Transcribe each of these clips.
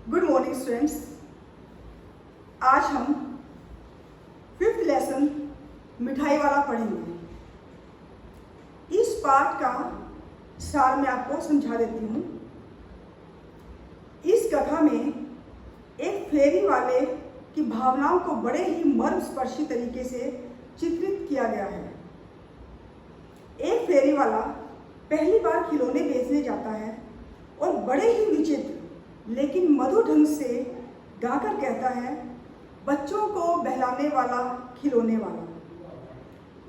Good morning students. आज हम 5th lesson मिठाई वाला पढ़ेंगे। इस पाठ का सार मैं आपको समझा देती हूँ। इस कथा में एक फेरी वाले की भावनाओं को बड़े ही मर्मस्पर्शी तरीके से चित्रित किया गया है। एक फेरी वाला पहली बार खिलौने बेचने जाता है और बड़े ही विचित्र लेकिन मधुर ढंग से गाकर कहता है, बच्चों को बहलाने वाला खिलौने वाला।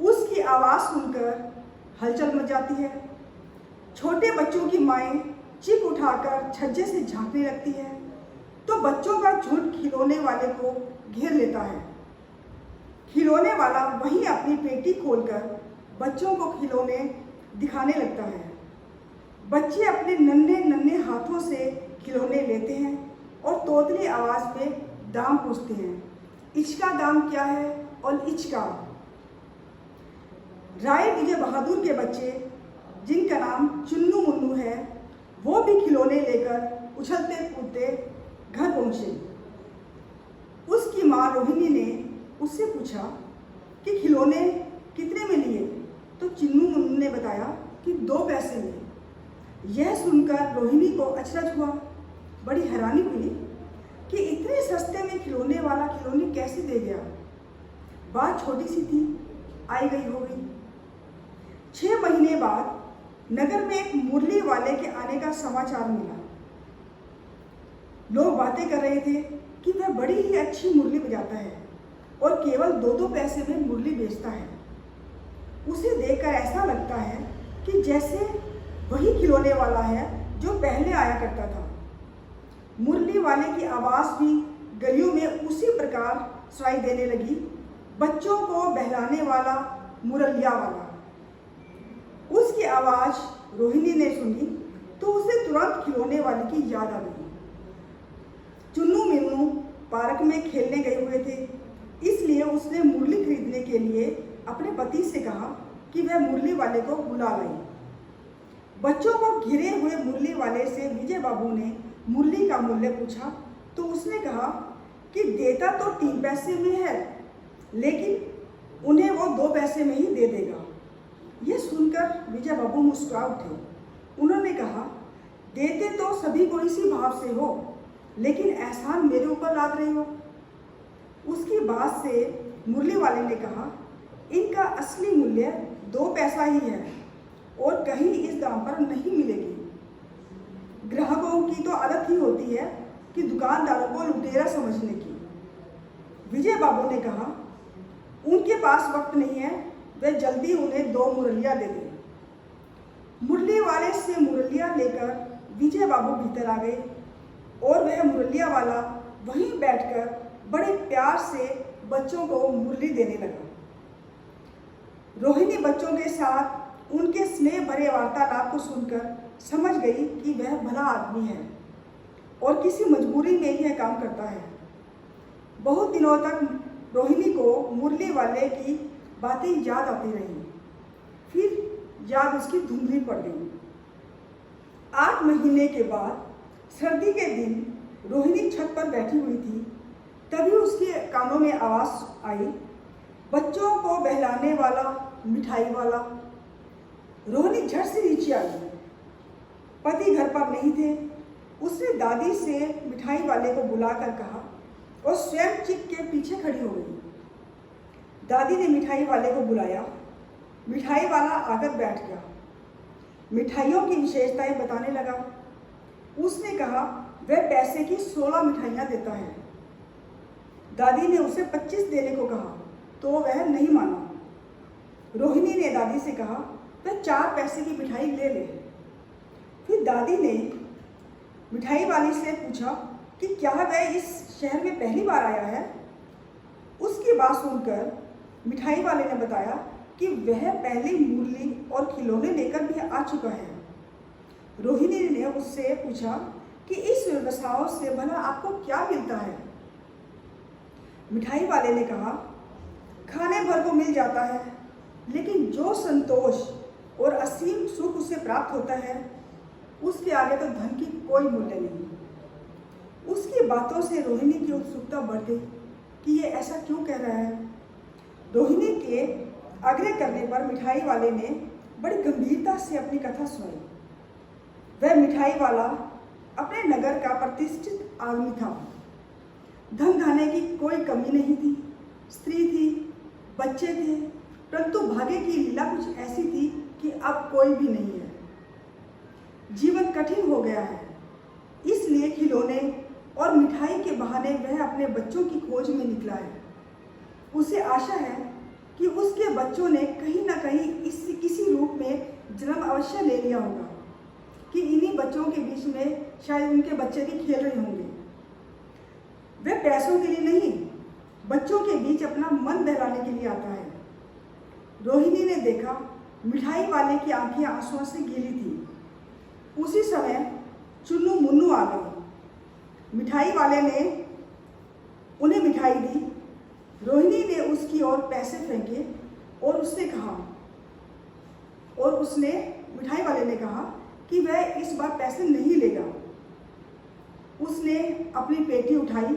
उसकी आवाज़ सुनकर हलचल मच जाती है। छोटे बच्चों की माएँ चीख उठाकर छज्जे से झांकने लगती है तो बच्चों का झुंड खिलौने वाले को घेर लेता है। खिलौने वाला वहीं अपनी पेटी खोलकर बच्चों को खिलौने दिखाने लगता है। बच्चे अपने नन्हे नन्हे हाथों से खिलौने लेते हैं और तोतली आवाज़ में दाम पूछते हैं। इसका दाम क्या है और इसका। राय विजय बहादुर के बच्चे जिनका नाम चुन्नू मुन्नू है, वो भी खिलौने लेकर उछलते कूदते घर पहुँचे। उसकी माँ रोहिणी ने उससे पूछा कि खिलौने कितने में लिए, तो चुन्नू मुन्नू ने बताया कि 2 पैसे में। यह सुनकर रोहिणी को अचरज हुआ। बड़ी हैरानी हुई कि इतने सस्ते में खिलौने वाला खिलौने कैसे दे गया। बात छोटी सी थी, आई गई हो गई। 6 महीने बाद नगर में एक मुरली वाले के आने का समाचार मिला। लोग बातें कर रहे थे कि वह बड़ी ही अच्छी मुरली बजाता है और केवल 2-2 पैसे में मुरली बेचता है। उसे देखकर ऐसा लगता है कि जैसे वही खिलौने वाला है जो पहले आया करता था। मुरली वाले की आवाज़ भी गलियों में उसी प्रकार सुनाई देने लगी, बच्चों को बहलाने वाला मुरलिया वाला। उसकी आवाज़ रोहिणी ने सुनी तो उसे तुरंत खिलौने वाले की याद आ गई। चुन्नू मुन्नू पार्क में खेलने गए हुए थे, इसलिए उसने मुरली खरीदने के लिए अपने पति से कहा कि वह मुरली वाले को बुला लाई। बच्चों को घिरे हुए मुरली वाले से विजय बाबू ने मुरली का मूल्य पूछा तो उसने कहा कि देता तो 3 पैसे में है, लेकिन उन्हें वो 2 पैसे में ही दे देगा। यह सुनकर विजय बाबू मुस्कुरा उठे। उन्होंने कहा, देते तो सभी को इसी भाव से हो, लेकिन एहसान मेरे ऊपर लाद रहे हो। उसकी बात से मुरली वाले ने कहा, इनका असली मूल्य 2 पैसा ही है और कहीं इस दाम पर नहीं मिलेगी। ग्राहकों की तो आदत ही होती है कि दुकानदारों को लुटेरा समझने की। विजय बाबू ने कहा, उनके पास वक्त नहीं है, वे जल्दी उन्हें 2 मुरलियाँ दे दें। मुरली वाले से मुरलियाँ लेकर विजय बाबू भीतर आ गए और वह मुरलिया वाला वहीं बैठकर बड़े प्यार से बच्चों को मुरली देने लगा। रोहिणी बच्चों के साथ उनके स्नेह भरे वार्तालाप को सुनकर समझ गई कि वह भला आदमी है और किसी मजबूरी में यह काम करता है। बहुत दिनों तक रोहिणी को मुरली वाले की बातें याद आती रही, फिर याद उसकी धुंधली पड़ गई। 8 महीने के बाद सर्दी के दिन रोहिणी छत पर बैठी हुई थी, तभी उसके कानों में आवाज़ आई, बच्चों को बहलाने वाला मिठाई वाला। रोहिणी झट से नीचे आई। पति घर पर नहीं थे। उसने दादी से मिठाई वाले को बुलाकर कहा और स्वयं चिक के पीछे खड़ी हो गई। दादी ने मिठाई वाले को बुलाया। मिठाई वाला आकर बैठ गया। मिठाइयों की विशेषताएं बताने लगा। उसने कहा, वह पैसे की 16 मिठाइयाँ देता है। दादी ने उसे 25 देने को कहा तो वह नहीं माना। रोहिणी ने दादी से कहा, वह 4 पैसे की मिठाई ले ले। फिर दादी ने मिठाई वाली से पूछा कि क्या वह इस शहर में पहली बार आया है। उसकी बात सुनकर मिठाई वाले ने बताया कि वह पहले मुरली और खिलौने लेकर भी आ चुका है। रोहिणी ने उससे पूछा कि इस व्यवसायों से भला आपको क्या मिलता है। मिठाई वाले ने कहा, खाने भर को मिल जाता है, लेकिन जो संतोष और असीम सुख उसे प्राप्त होता है, उसके आगे तो धन की कोई मूल्य नहीं। उसकी बातों से रोहिणी की उत्सुकता बढ़ गई कि ये ऐसा क्यों कह रहा है। रोहिणी के आग्रह करने पर मिठाई वाले ने बड़ी गंभीरता से अपनी कथा सुनाई। वह मिठाई वाला अपने नगर का प्रतिष्ठित आदमी था। धन धाने की कोई कमी नहीं थी, स्त्री थी, बच्चे थे, परंतु भाग्य की लीला कुछ ऐसी थी कि अब कोई भी नहीं है। जीवन कठिन हो गया है, इसलिए खिलौने और मिठाई के बहाने वह अपने बच्चों की खोज में निकला है। उसे आशा है कि उसके बच्चों ने कहीं ना कहीं किसी रूप में जन्म अवश्य ले लिया होगा, कि इन्हीं बच्चों के बीच में शायद उनके बच्चे भी खेल रहे होंगे। वह पैसों के लिए नहीं, बच्चों के बीच अपना मन बहलाने के लिए आता है। रोहिणी ने देखा मिठाई वाले की आंखें आंसुओं से गीली थी। उसी समय चुन्नू मुन्नू आ गई। मिठाई वाले ने उन्हें मिठाई दी। रोहिणी ने उसकी ओर पैसे फेंके और उसने मिठाई वाले ने कहा कि वह इस बार पैसे नहीं लेगा। उसने अपनी पेटी उठाई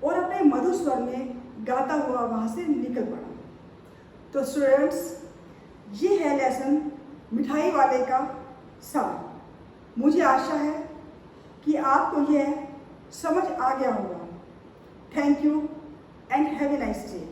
और अपने मधुर स्वर में गाता हुआ वहाँ से निकल पड़ा। तो स्टूडेंट्स, ये है लेसन मिठाई वाले का सार। मुझे आशा है कि आपको यह समझ आ गया होगा। Thank you and have a nice day.